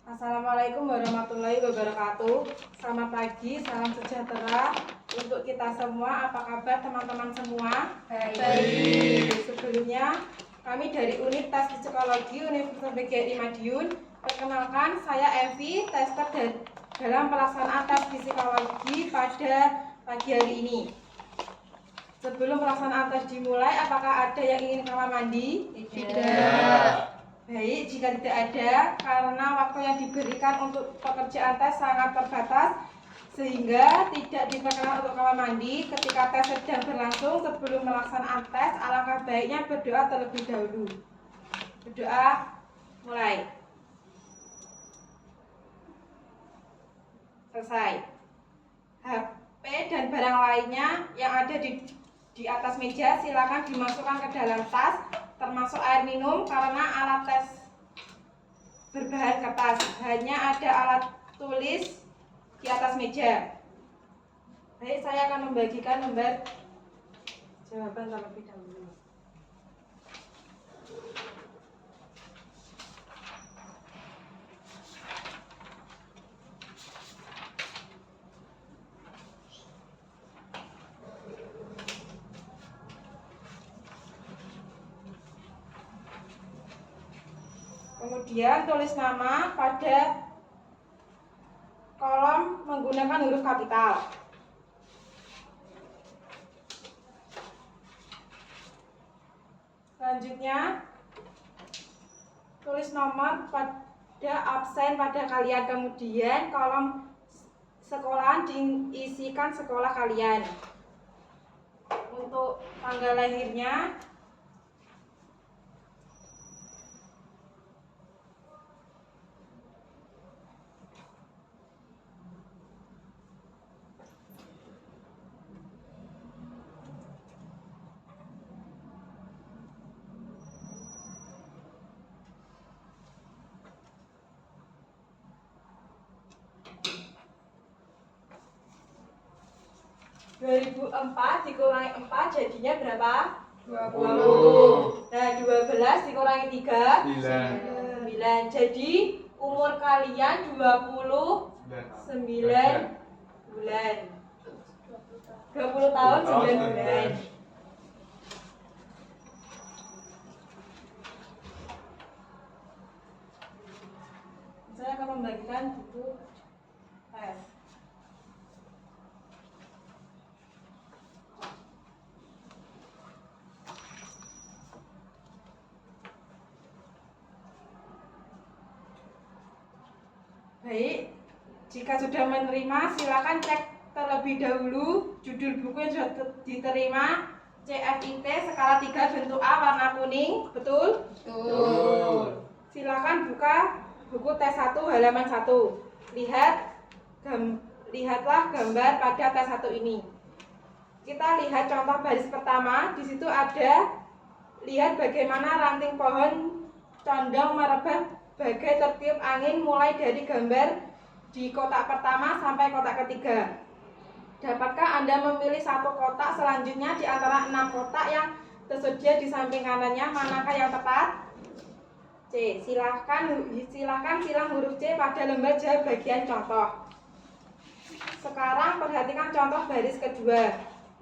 Assalamualaikum warahmatullahi wabarakatuh. Selamat pagi, salam sejahtera untuk kita semua. Apa kabar teman-teman semua? Baik. Sebelumnya, kami dari Unit Tes Psikologi Universitas PGRI Madiun. Perkenalkan, saya Evi, tester dalam pelaksanaan tes psikologi pada pagi hari ini. Sebelum pelaksanaan tes dimulai, apakah ada yang ingin kamar mandi? Tidak. Baik, jika tidak ada, karena waktu yang diberikan untuk pekerjaan tes sangat terbatas, sehingga tidak diperkenankan untuk kamar mandi. Ketika tes sedang berlangsung, sebelum melaksanakan tes, alangkah baiknya berdoa terlebih dahulu. Berdoa, mulai. Selesai. HP dan barang lainnya yang ada di atas meja silakan dimasukkan ke dalam tas, termasuk air minum, karena alat tes berbahan kertas. Hanya ada alat tulis di atas meja. Baik, saya akan membagikan lembar jawaban terlebih dahulu. Kemudian tulis nama pada kolom menggunakan huruf kapital. Selanjutnya, tulis nomor pada absen pada kalian. Kemudian kolom sekolahan diisikan sekolah kalian. Untuk tanggal lahirnya, (2004) dikurangi 4 jadinya berapa? 20. Nah, 12 dikurangi 3? 9. Jadi umur kalian 29 bulan. 20 tahun 9 bulan. Saya akan membagikan buku tes. Baik, jika sudah menerima silakan cek terlebih dahulu judul buku yang sudah diterima. CFIT skala 3 bentuk A warna kuning, betul? Betul. Silakan buka buku tes 1 halaman 1. Lihatlah gambar pada tes 1 ini. Kita lihat contoh baris pertama. Di situ ada, lihat bagaimana ranting pohon condong merebah bagai tertiup angin mulai dari gambar di kotak pertama sampai kotak ketiga. Dapatkah Anda memilih satu kotak selanjutnya di antara 6 kotak yang tersedia di samping kanannya? Manakah yang tepat? C. Silahkan silang huruf C pada lembar jawab bagian contoh. Sekarang perhatikan contoh baris kedua.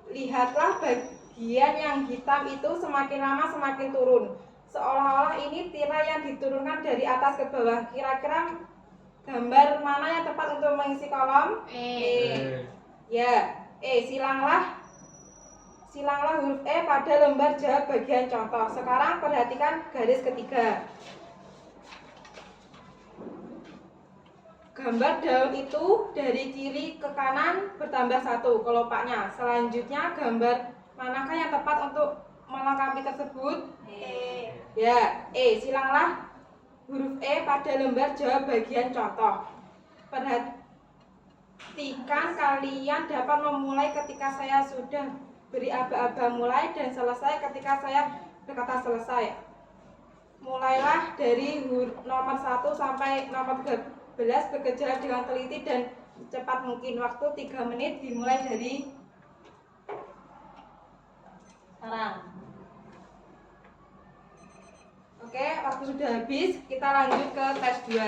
Lihatlah bagian yang hitam itu semakin lama semakin turun. Seolah-olah ini tirai yang diturunkan dari atas ke bawah. Kira-kira gambar mana yang tepat untuk mengisi kolom? Ya, silanglah huruf E pada lembar jawab bagian contoh. Sekarang perhatikan garis ketiga. Gambar daun itu dari kiri ke kanan bertambah 1 kelopaknya. Selanjutnya gambar manakah yang tepat untuk melengkapi tersebut? Ya, silanglah huruf E pada lembar jawab bagian contoh. Perhatikan kalian dapat memulai ketika saya sudah beri aba-aba mulai dan selesai ketika saya berkata selesai. Mulailah dari nomor 1 sampai nomor 13 bekerja dengan teliti dan secepat mungkin. Waktu 3 menit dimulai dari sekarang. Oke, waktu sudah habis, kita lanjut ke tes 2.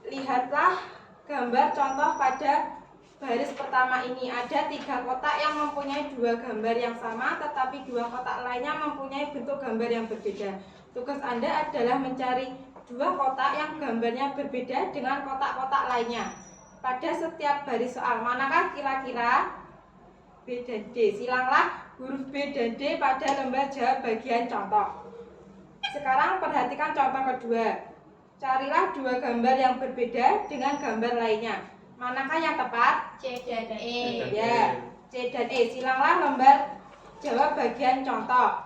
lihatlah gambar contoh pada baris pertama ini. Ada 3 kotak yang mempunyai 2 gambar yang sama, tetapi 2 kotak lainnya mempunyai bentuk gambar yang berbeda. Tugas Anda adalah mencari 2 kotak yang gambarnya berbeda dengan kotak-kotak lainnya pada setiap baris soal. Manakah kira-kira B dan D? Silanglah huruf B dan D pada lembar jawab bagian contoh. Sekarang perhatikan contoh kedua. Carilah 2 gambar yang berbeda dengan gambar lainnya. Manakah yang tepat? C dan E. Ya, C dan E. Silanglah lembar jawab bagian contoh.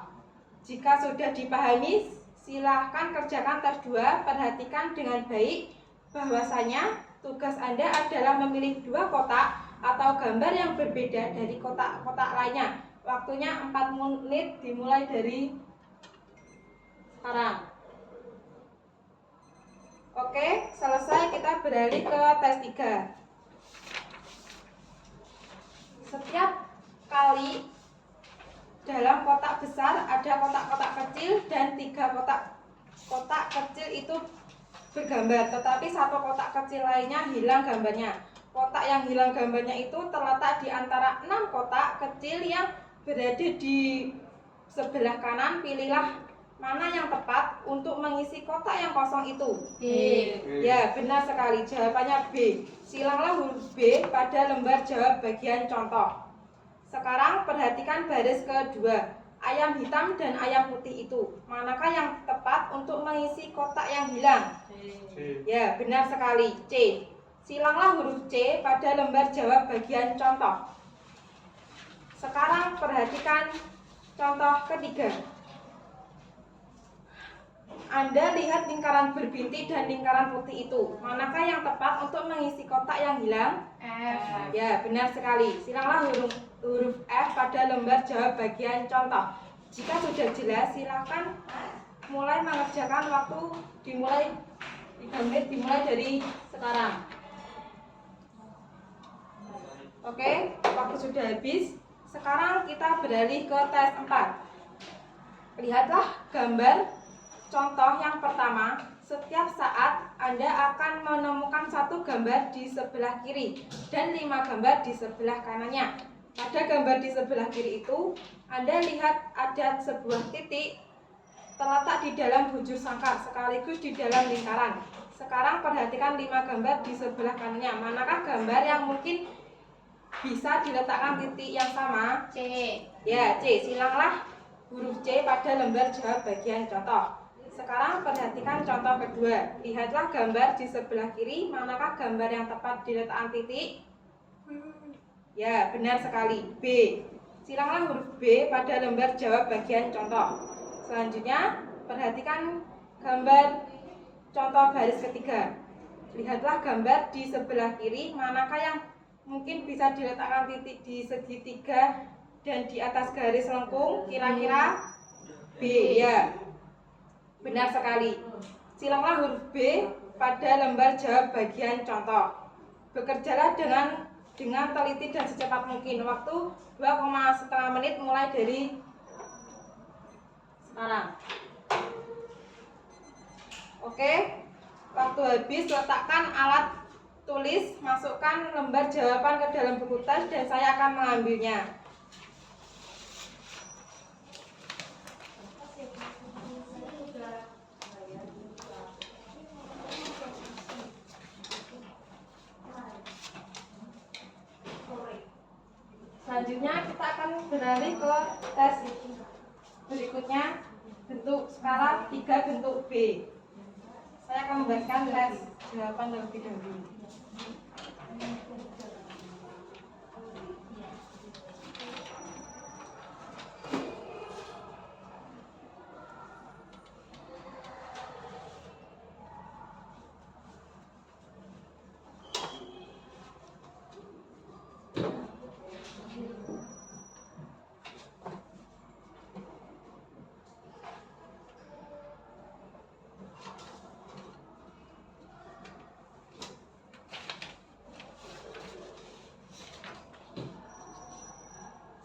Jika sudah dipahami, silahkan kerjakan tes 2. Perhatikan dengan baik bahwasanya tugas Anda adalah memilih 2 kotak atau gambar yang berbeda dari kotak-kotak lainnya. Waktunya 4 menit dimulai dari sekarang. Oke, selesai, kita beralih ke tes 3. Setiap kali dalam kotak besar ada kotak-kotak kecil dan 3 kotak kecil itu bergambar, tetapi 1 kotak kecil lainnya hilang gambarnya. Kotak yang hilang gambarnya itu terletak di antara 6 kotak kecil yang berada di sebelah kanan. Pilihlah mana yang tepat untuk mengisi kotak yang kosong itu. B. Ya, benar sekali. Jawabannya B. Silanglah huruf B pada lembar jawab bagian contoh. Sekarang perhatikan baris kedua. Ayam hitam dan ayam putih itu. Manakah yang tepat untuk mengisi kotak yang hilang? C. Ya, benar sekali. C. Silanglah huruf C pada lembar jawab bagian contoh. Sekarang perhatikan contoh ketiga. Anda lihat lingkaran berbintik dan lingkaran putih itu. Manakah yang tepat untuk mengisi kotak yang hilang? F. Ya, benar sekali. Silanglah huruf F pada lembar jawab bagian contoh. Jika sudah jelas, silakan mulai mengerjakan. Waktu dimulai 3 menit dimulai dari sekarang. Oke, waktu sudah habis. Sekarang kita beralih ke tes 4. Lihatlah gambar contoh yang pertama. Setiap saat Anda akan menemukan 1 gambar di sebelah kiri dan 5 gambar di sebelah kanannya. Pada gambar di sebelah kiri itu, Anda lihat ada sebuah titik terletak di dalam bujur sangkar sekaligus di dalam lingkaran. Sekarang perhatikan 5 gambar di sebelah kanannya. Manakah gambar yang mungkin bisa diletakkan titik yang sama? C. Ya, C. Silanglah huruf C pada lembar jawab bagian contoh. Sekarang perhatikan contoh kedua. Lihatlah gambar di sebelah kiri. Manakah gambar yang tepat diletakkan titik? Ya, benar sekali. B. Silanglah huruf B pada lembar jawab bagian contoh. Selanjutnya, perhatikan gambar contoh baris ketiga. Lihatlah gambar di sebelah kiri. Manakah yang mungkin bisa diletakkan titik di segitiga dan di atas garis lengkung? Kira-kira B. Ya, benar sekali. Silanglah huruf B pada lembar jawab bagian contoh. Bekerjalah dengan teliti dan secepat mungkin. Waktu 2,5 menit mulai dari sekarang. Oke, waktu habis. Letakkan alat tulis, masukkan lembar jawaban ke dalam buku tes dan saya akan mengambilnya. Selanjutnya kita akan beralih ke tes berikutnya, bentuk skala 3 bentuk B. Saya akan membuatkan tes jawaban terlebih dahulu.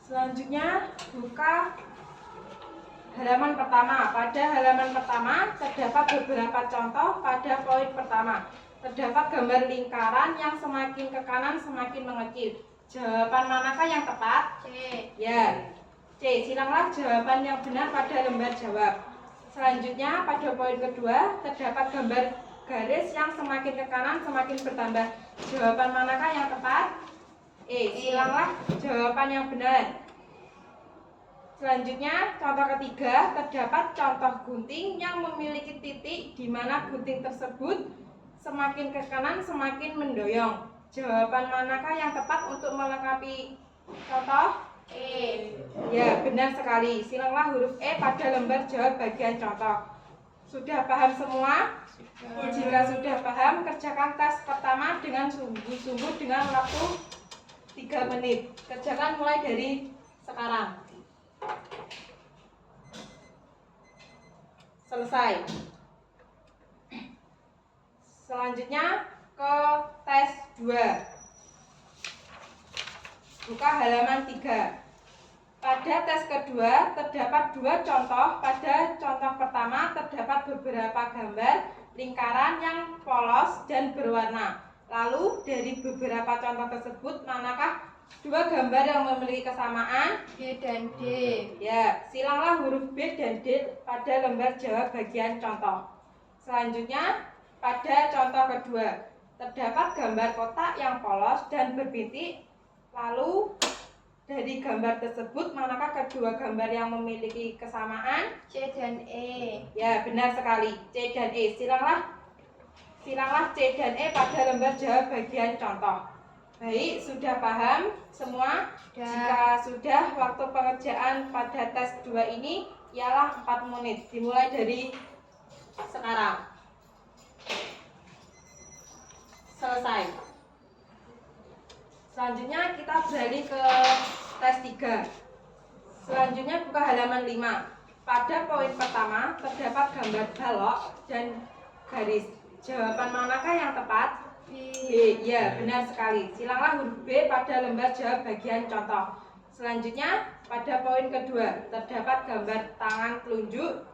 Selanjutnya, buka halaman pertama. Pada halaman pertama terdapat beberapa contoh pada poin pertama. Terdapat gambar lingkaran yang semakin ke kanan semakin mengecil. Jawaban manakah yang tepat? C. Ya. C. Silanglah jawaban yang benar pada lembar jawab. Selanjutnya pada poin kedua terdapat gambar garis yang semakin ke kanan semakin bertambah. Jawaban manakah yang tepat? E. Silanglah jawaban yang benar. Selanjutnya contoh ketiga terdapat contoh gunting yang memiliki titik di mana gunting tersebut semakin ke kanan semakin mendoyong. Jawaban manakah yang tepat untuk melengkapi contoh? E. Ya, benar sekali. Silanglah huruf E pada lembar jawab bagian contoh. Sudah paham semua? Jika sudah paham, kerjakan tes pertama dengan sungguh-sungguh dengan waktu 3 menit. Kerjakan mulai dari sekarang. Selesai. Selanjutnya ke tes 2. Buka halaman 3. Pada tes kedua terdapat 2 contoh. Pada contoh pertama terdapat beberapa gambar lingkaran yang polos dan berwarna. Lalu dari beberapa contoh tersebut manakah 2 gambar yang memiliki kesamaan? B dan D. Ya, silanglah huruf B dan D pada lembar jawab bagian contoh. Selanjutnya pada contoh kedua terdapat gambar kotak yang polos dan berbintik. Lalu dari gambar tersebut manakah kedua gambar yang memiliki kesamaan? C dan E. Ya, benar sekali. C dan E. Silanglah C dan E pada lembar jawab bagian contoh. Baik, sudah paham semua? Sudah. Jika sudah, waktu pengerjaan pada tes 2 ini ialah 4 menit. Dimulai dari sekarang. Selesai. Selanjutnya kita beralih ke tes 3. Selanjutnya buka halaman 5. Pada poin pertama terdapat gambar balok dan garis. Jawaban manakah yang tepat? B. B. Ya, benar sekali. Silanglah huruf B pada lembar jawab bagian contoh. Selanjutnya pada poin kedua terdapat gambar tangan telunjuk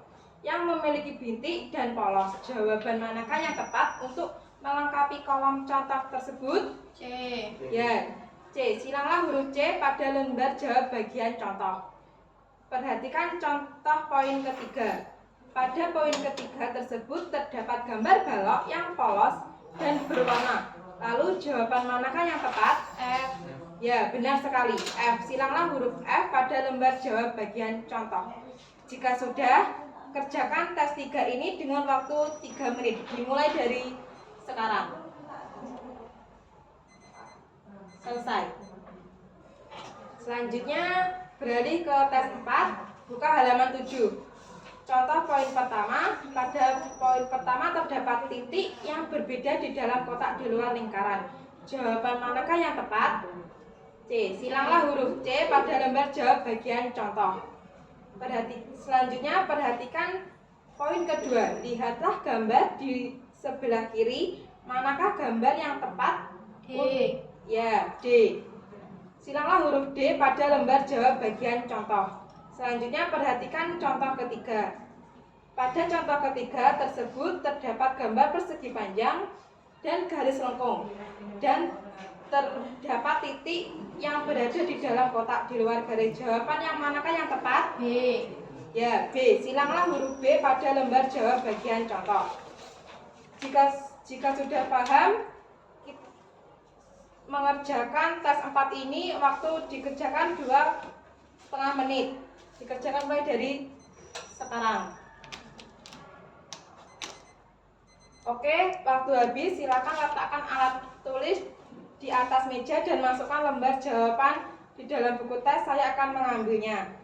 yang memiliki bintik dan polos. Jawaban manakah yang tepat untuk melengkapi kolom contoh tersebut? C. Ya, C. Silanglah huruf C pada lembar jawab bagian contoh. Perhatikan contoh poin ketiga. Pada poin ketiga tersebut terdapat gambar balok yang polos dan berwarna. Lalu jawaban manakah yang tepat? F. Ya, benar sekali. F. Silanglah huruf F pada lembar jawab bagian contoh. Jika sudah, kerjakan tes 3 ini dengan waktu 3 menit. Dimulai dari sekarang. Selesai. Selanjutnya beralih ke tes 4. Buka halaman 7. Contoh poin pertama. Pada poin pertama terdapat titik yang berbeda di dalam kotak di luar lingkaran. Jawaban manakah yang tepat? C. Silanglah huruf C pada lembar jawab bagian contoh. Selanjutnya perhatikan poin kedua. Lihatlah gambar di sebelah kiri. Manakah gambar yang tepat? D. Ya, D. Silanglah huruf D pada lembar jawab bagian contoh. Selanjutnya perhatikan contoh ketiga. Pada contoh ketiga tersebut terdapat gambar persegi panjang dan garis lengkung. Dan terdapat titik yang berada di dalam kotak di luar garis. Jawaban yang manakah yang tepat? B. Ya, B. Silanglah huruf B pada lembar jawab bagian contoh. Jika sudah paham, mengerjakan tes 4 ini waktu dikerjakan 2,5 menit. Dikerjakan mulai dari sekarang. Oke, waktu habis silakan letakkan alat tulis di atas meja dan masukkan lembar jawaban di dalam buku tes. Saya akan mengambilnya.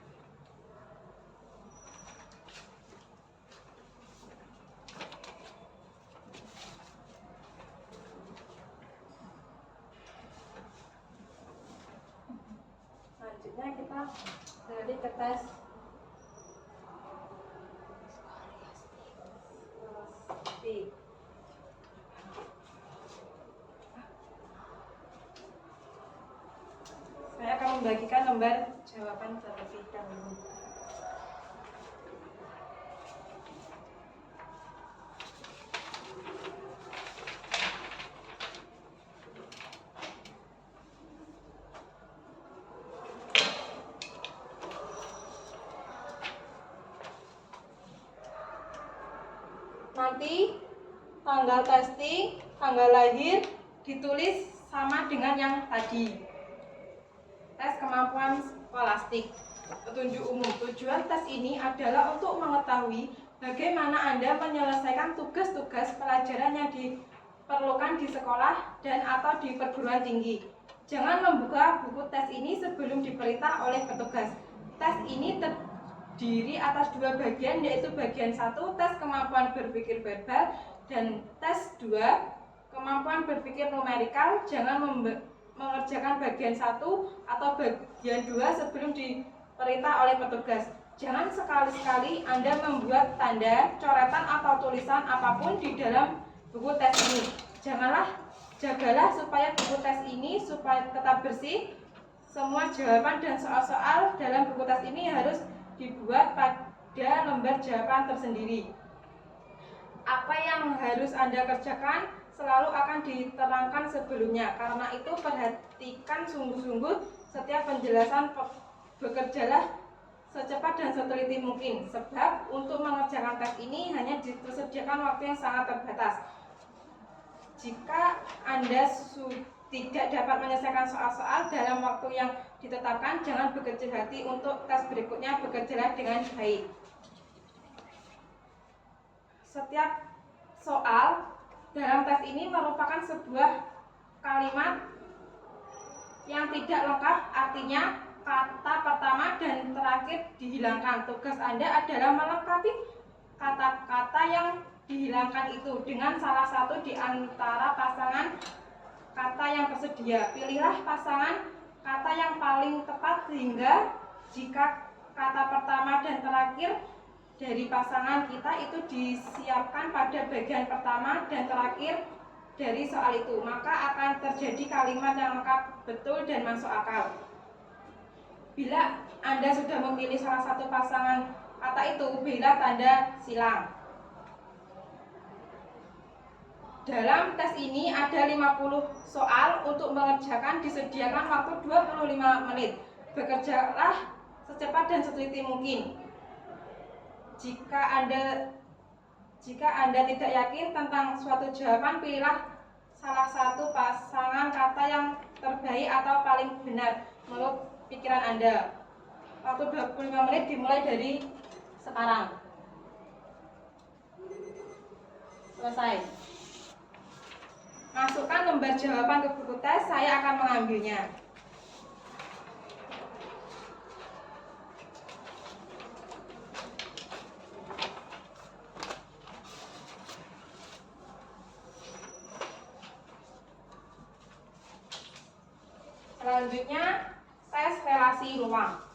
Selanjutnya kita beralih ke tes saya akan membagikan lembar jawaban terlebih dahulu. nanti tanggal testing, tanggal lahir ditulis sama dengan yang tadi. Tes kemampuan skolastik. Petunjuk umum. Tujuan tes ini adalah untuk mengetahui bagaimana Anda menyelesaikan tugas-tugas pelajaran yang diperlukan di sekolah dan atau di perguruan tinggi. Jangan membuka buku tes ini sebelum diperintah oleh petugas. Tes ini terdiri atas 2 bagian, yaitu bagian 1 tes kemampuan berpikir verbal dan tes 2 kemampuan berpikir numerikal. Jangan mengerjakan bagian 1 atau bagian 2 sebelum diperintah oleh petugas. Jangan sekali-sekali Anda membuat tanda, coretan atau tulisan apapun di dalam buku tes ini. Jagalah supaya buku tes ini supaya tetap bersih. Semua jawaban dan soal-soal dalam buku tes ini harus dibuat pada lembar jawaban tersendiri. Apa yang harus Anda kerjakan selalu akan diterangkan sebelumnya. Karena itu perhatikan sungguh-sungguh setiap penjelasan. Bekerjalah secepat dan seteliti mungkin, sebab untuk mengerjakan tes ini hanya disediakan waktu yang sangat terbatas. Jika Anda tidak dapat menyelesaikan soal-soal dalam waktu yang ditetapkan, jangan berkecil hati. Untuk tes berikutnya bekerjalah dengan baik. Setiap soal dalam tes ini merupakan sebuah kalimat yang tidak lengkap, artinya kata pertama dan terakhir dihilangkan. Tugas Anda adalah melengkapi kata-kata yang dihilangkan itu dengan salah satu di antara pasangan kata yang tersedia. Pilihlah pasangan kata yang paling tepat sehingga jika kata pertama dan terakhir dari pasangan kita itu disiapkan pada bagian pertama dan terakhir dari soal itu, maka akan terjadi kalimat yang lengkap, betul, dan masuk akal. Bila Anda sudah memilih salah satu pasangan kata itu, berilah tanda silang. Dalam tes ini ada 50 soal untuk mengerjakan, disediakan waktu 25 menit. Bekerjalah secepat dan seteliti mungkin. Jika Anda tidak yakin tentang suatu jawaban, pilihlah salah satu pasangan kata yang terbaik atau paling benar menurut pikiran Anda. Waktu 25 menit dimulai dari sekarang. Selesai. Masukkan lembar jawaban ke buku tes, saya akan mengambilnya. Selanjutnya, tes relasi ruang.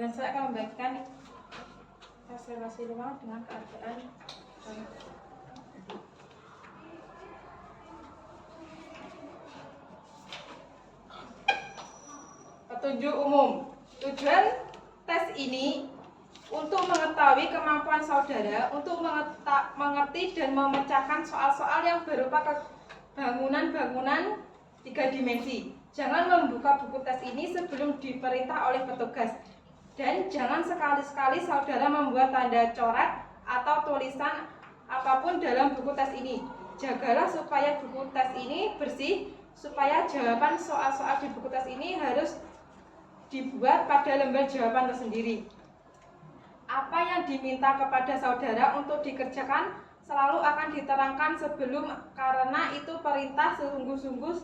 Dan saya akan membagikan tes relasi ruang dengan keadaan petunjuk umum. Tujuan tes ini untuk mengetahui kemampuan saudara untuk mengerti dan memecahkan soal-soal yang berupa bangunan-bangunan 3 dimensi. Jangan membuka buku tes ini sebelum diperintah oleh petugas. Dan jangan sekali-sekali saudara membuat tanda coret atau tulisan apapun dalam buku tes ini. Jagalah supaya buku tes ini bersih, supaya jawaban soal-soal di buku tes ini harus dibuat pada lembar jawaban tersendiri. Apa yang diminta kepada saudara untuk dikerjakan selalu akan diterangkan sebelum, karena itu perintah sungguh-sungguh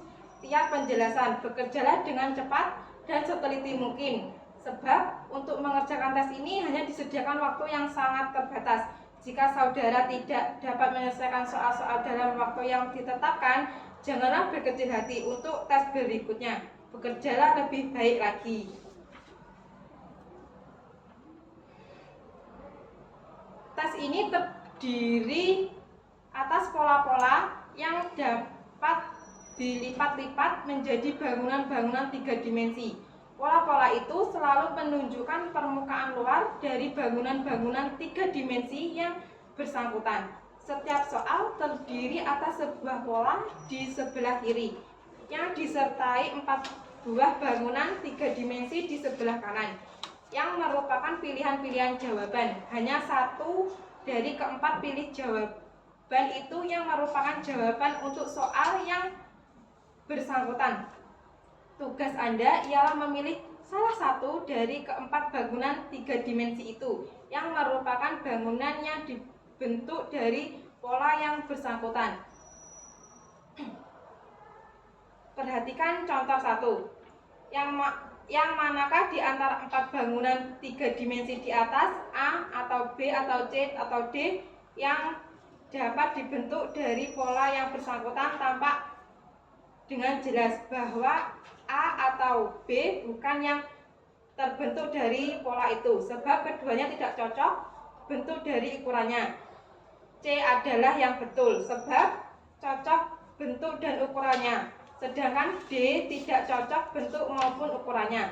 tiap penjelasan. Bekerjalah dengan cepat dan seteliti mungkin. Sebab untuk mengerjakan tes ini hanya disediakan waktu yang sangat terbatas. Jika saudara tidak dapat menyelesaikan soal-soal dalam waktu yang ditetapkan, janganlah berkecil hati. Untuk tes berikutnya, bekerjalah lebih baik lagi. Tes ini terdiri atas pola-pola yang dapat dilipat-lipat menjadi bangunan-bangunan 3 dimensi. Pola-pola itu selalu menunjukkan permukaan luar dari bangunan-bangunan 3 dimensi yang bersangkutan. Setiap soal terdiri atas sebuah pola di sebelah kiri. yang disertai 4 buah bangunan 3 dimensi di sebelah kanan yang merupakan pilihan-pilihan jawaban. Hanya satu dari keempat pilih jawaban itu yang merupakan jawaban untuk soal yang bersangkutan. Tugas Anda ialah memilih salah satu dari keempat bangunan 3 dimensi itu yang merupakan bangunan yang dibentuk dari pola yang bersangkutan. Perhatikan contoh 1. Yang manakah di antara 4 bangunan 3 dimensi di atas, A atau B atau C atau D, yang dapat dibentuk dari pola yang bersangkutan tampak dengan jelas bahwa A atau B bukan yang terbentuk dari pola itu, sebab keduanya tidak cocok bentuk dari ukurannya. C adalah yang betul sebab cocok bentuk dan ukurannya, sedangkan D tidak cocok bentuk maupun ukurannya.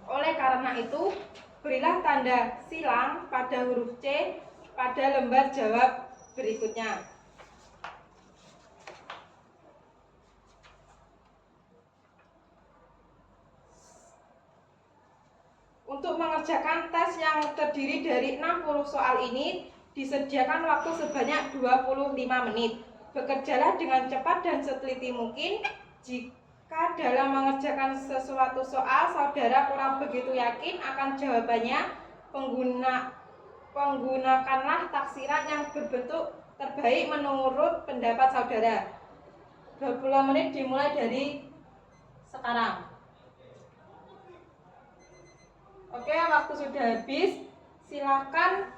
Oleh karena itu, berilah tanda silang pada huruf C pada lembar jawab berikutnya. Untuk mengerjakan tes yang terdiri dari 60 soal ini, disediakan waktu sebanyak 25 menit. Bekerjalah dengan cepat dan seteliti mungkin. Jika dalam mengerjakan sesuatu soal, saudara kurang begitu yakin akan jawabannya, penggunakanlah taksiran yang berbentuk terbaik menurut pendapat saudara. 20 menit dimulai dari sekarang. Oke, waktu sudah habis. Silakan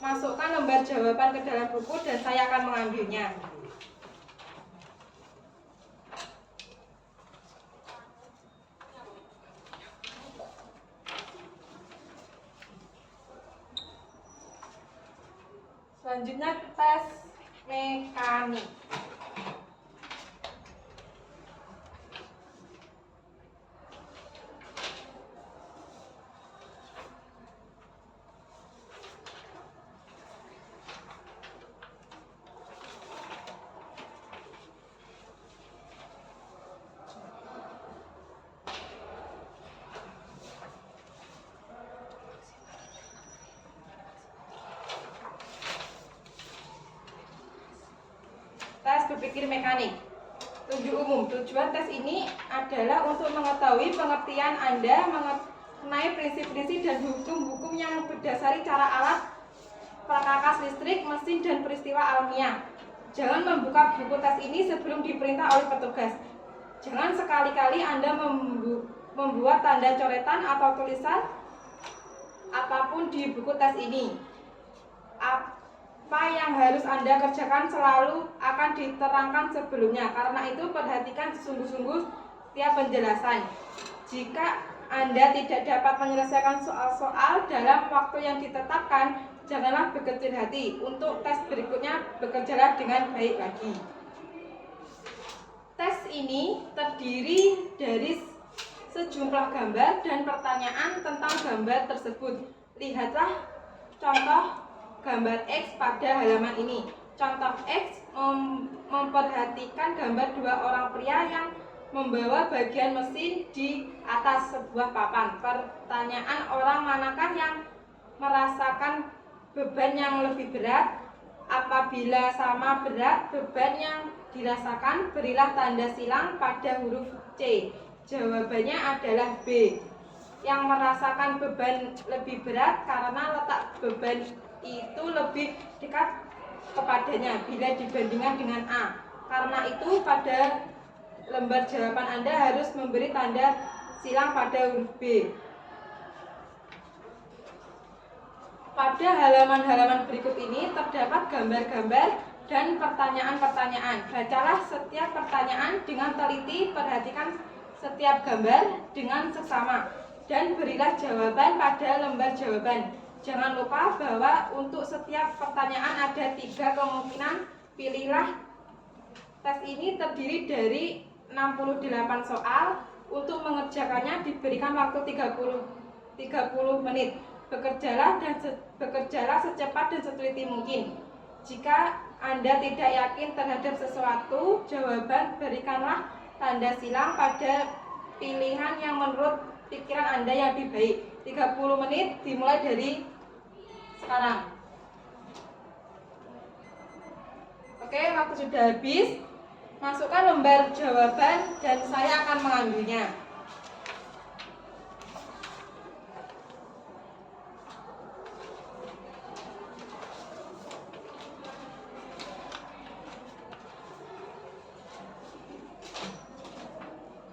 masukkan lembar jawaban ke dalam buku dan saya akan mengambilnya. Selanjutnya tes mekanik. Tes berpikir mekanik. Tujuan tes ini adalah untuk mengetahui pengertian Anda mengenai prinsip-prinsip dan hukum-hukum yang berdasari cara alat perkakas listrik, mesin, dan peristiwa alamiah. Jangan membuka buku tes ini sebelum diperintah oleh petugas. Jangan sekali-kali Anda membuat tanda coretan atau tulisan apapun di buku tes ini. Apa yang harus Anda kerjakan selalu akan diterangkan sebelumnya. Karena itu perhatikan sungguh-sungguh tiap penjelasan. Jika Anda tidak dapat menyelesaikan soal-soal dalam waktu yang ditetapkan, janganlah berkecil hati. Untuk tes berikutnya, bekerjalah dengan baik lagi. Tes ini terdiri dari sejumlah gambar dan pertanyaan tentang gambar tersebut. Lihatlah contoh gambar X pada halaman ini. Contoh X memperhatikan gambar 2 orang pria yang membawa bagian mesin di atas sebuah papan. Pertanyaan, orang manakah yang merasakan beban yang lebih berat? Apabila sama berat beban yang dirasakan, berilah tanda silang pada huruf C. Jawabannya adalah B. Yang merasakan beban lebih berat karena letak beban itu lebih dekat kepadanya bila dibandingkan dengan A. Karena itu pada lembar jawaban Anda harus memberi tanda silang pada huruf B. Pada halaman-halaman berikut ini terdapat gambar-gambar dan pertanyaan-pertanyaan. Bacalah setiap pertanyaan dengan teliti, perhatikan setiap gambar dengan seksama, dan berilah jawaban pada lembar jawaban. Jangan lupa bahwa untuk setiap pertanyaan ada 3 kemungkinan. Pilihlah. Tes ini terdiri dari 68 soal. Untuk mengerjakannya diberikan waktu 30 menit. Bekerjalah secepat dan seteliti mungkin. Jika Anda tidak yakin terhadap sesuatu, jawaban berikanlah tanda silang pada pilihan yang menurut pikiran Anda yang lebih baik. 30 menit dimulai dari sekarang. Oke, waktu sudah habis. Masukkan lembar jawaban dan saya akan mengambilnya.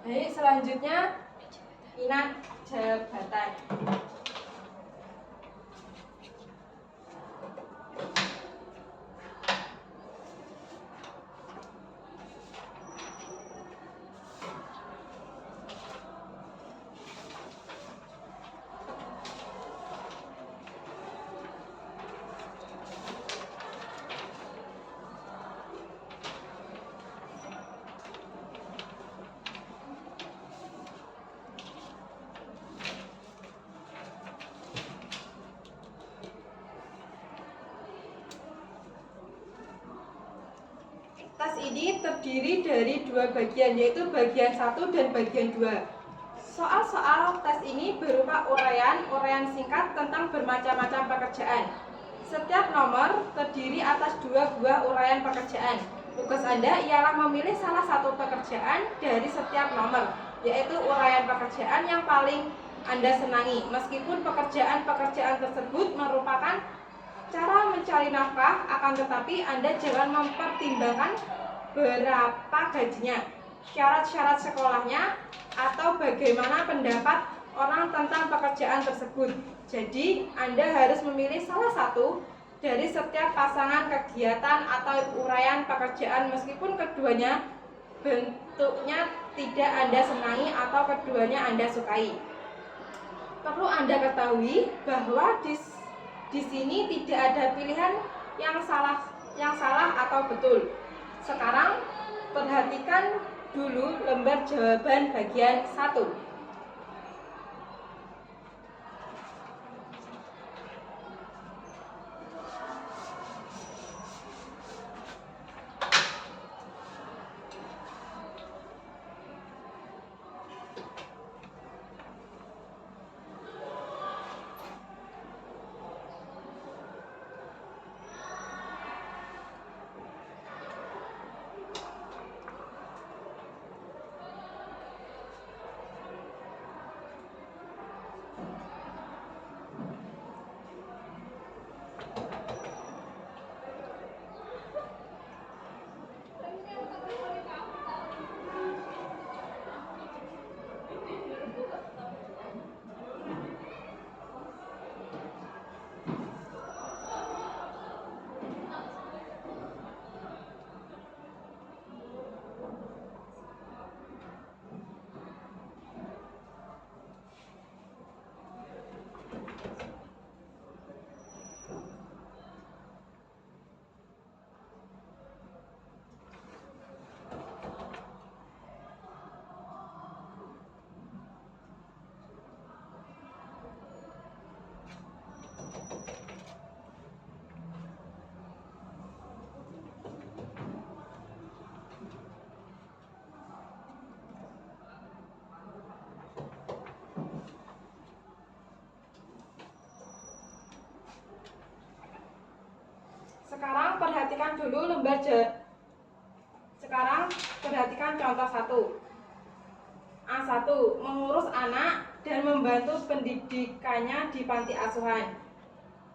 Baik, selanjutnya minat jabatan. Tas ini terdiri dari dua bagian, yaitu bagian 1 dan bagian 2. Soal-soal tes ini berupa uraian singkat tentang bermacam-macam pekerjaan. Setiap nomor terdiri atas 2 buah uraian pekerjaan. Tugas Anda ialah memilih salah satu pekerjaan dari setiap nomor, yaitu uraian pekerjaan yang paling Anda senangi. Meskipun pekerjaan-pekerjaan tersebut merupakan cara mencari nafkah, akan tetapi Anda jangan mempertimbangkan berapa gajinya, syarat-syarat sekolahnya, atau bagaimana pendapat orang tentang pekerjaan tersebut. Jadi, Anda harus memilih salah satu dari setiap pasangan kegiatan atau uraian pekerjaan meskipun keduanya bentuknya tidak Anda senangi atau keduanya Anda sukai. Perlu Anda ketahui bahwa di sini tidak ada pilihan yang salah atau betul. Sekarang perhatikan dulu lembar jawaban bagian 1. Sekarang perhatikan dulu perhatikan contoh 1. A1. Mengurus anak dan membantu pendidikannya di panti asuhan.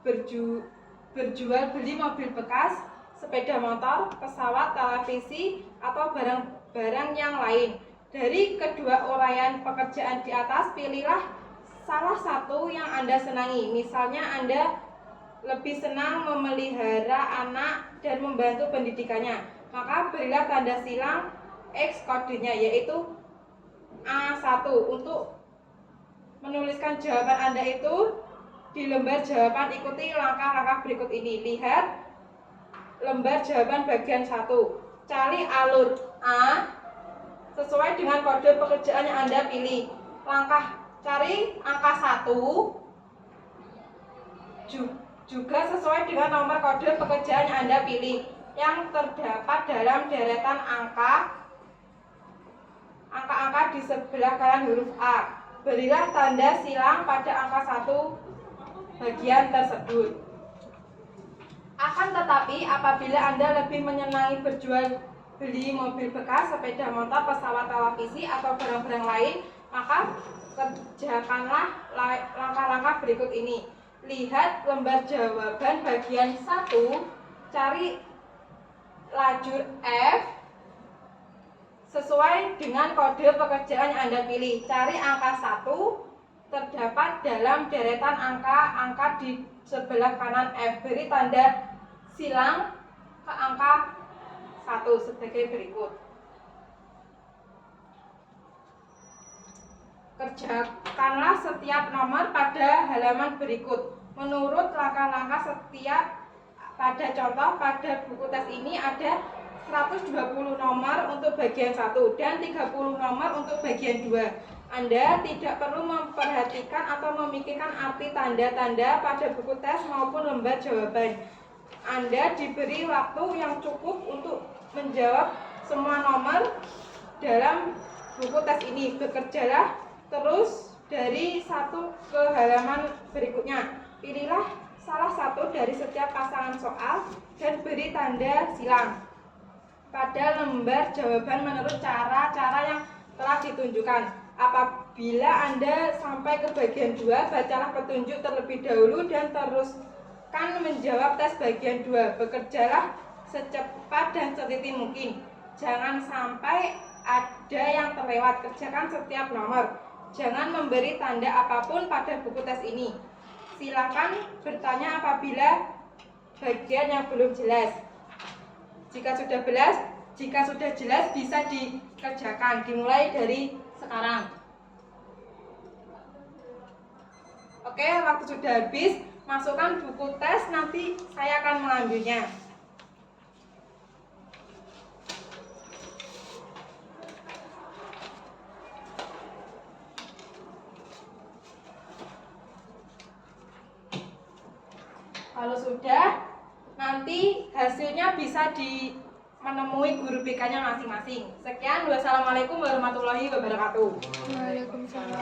Berjual beli mobil bekas, sepeda motor, pesawat, televisi, atau barang-barang yang lain. Dari kedua uraian pekerjaan di atas, pilihlah salah satu yang Anda senangi. Misalnya Anda lebih senang memelihara anak dan membantu pendidikannya, maka berilah tanda silang X kodenya, yaitu A1. Untuk menuliskan jawaban Anda itu di lembar jawaban, ikuti langkah-langkah berikut ini. Lihat lembar jawaban bagian 1. Cari alur A sesuai dengan kode pekerjaan yang Anda pilih. Cari angka 1 juga sesuai dengan nomor kode pekerjaan yang Anda pilih. yang terdapat dalam deretan angka-angka di sebelah kanan huruf A. Berilah tanda silang pada angka 1 bagian tersebut. Akan tetapi apabila Anda lebih menyenangi berjual beli mobil bekas, sepeda motor, pesawat, televisi, atau barang-barang lain, maka kerjakanlah langkah-langkah berikut ini. Lihat lembar jawaban bagian 1, cari lajur F sesuai dengan kode pekerjaan yang Anda pilih. Cari angka 1 terdapat dalam deretan angka-angka di sebelah kanan F. Beri tanda silang ke angka 1 sebagai berikut. Kerjakanlah setiap nomor pada halaman berikut. Menurut langkah-langkah setiap pada contoh pada buku tes ini ada 120 nomor untuk bagian 1 dan 30 nomor untuk bagian 2. Anda tidak perlu memperhatikan atau memikirkan arti tanda-tanda pada buku tes maupun lembar jawaban. Anda diberi waktu yang cukup untuk menjawab semua nomor dalam buku tes ini. Bekerjalah terus dari satu ke halaman berikutnya. Pilihlah salah satu dari setiap pasangan soal dan beri tanda silang pada lembar jawaban menurut cara-cara yang telah ditunjukkan. Apabila Anda sampai ke bagian 2, bacalah petunjuk terlebih dahulu dan teruskan menjawab tes bagian 2. Bekerjalah secepat dan seteliti mungkin. Jangan sampai ada yang terlewat. Kerjakan setiap nomor. Jangan memberi tanda apapun pada buku tes ini. Silakan bertanya apabila bagian yang belum jelas. Jika sudah jelas bisa dikerjakan, dimulai dari sekarang. Oke, waktu sudah habis. Masukkan buku tes, nanti saya akan mengambilnya. Kalau sudah, nanti hasilnya bisa menemui guru BK-nya masing-masing. Sekian, wassalamualaikum warahmatullahi wabarakatuh. Waalaikumsalam.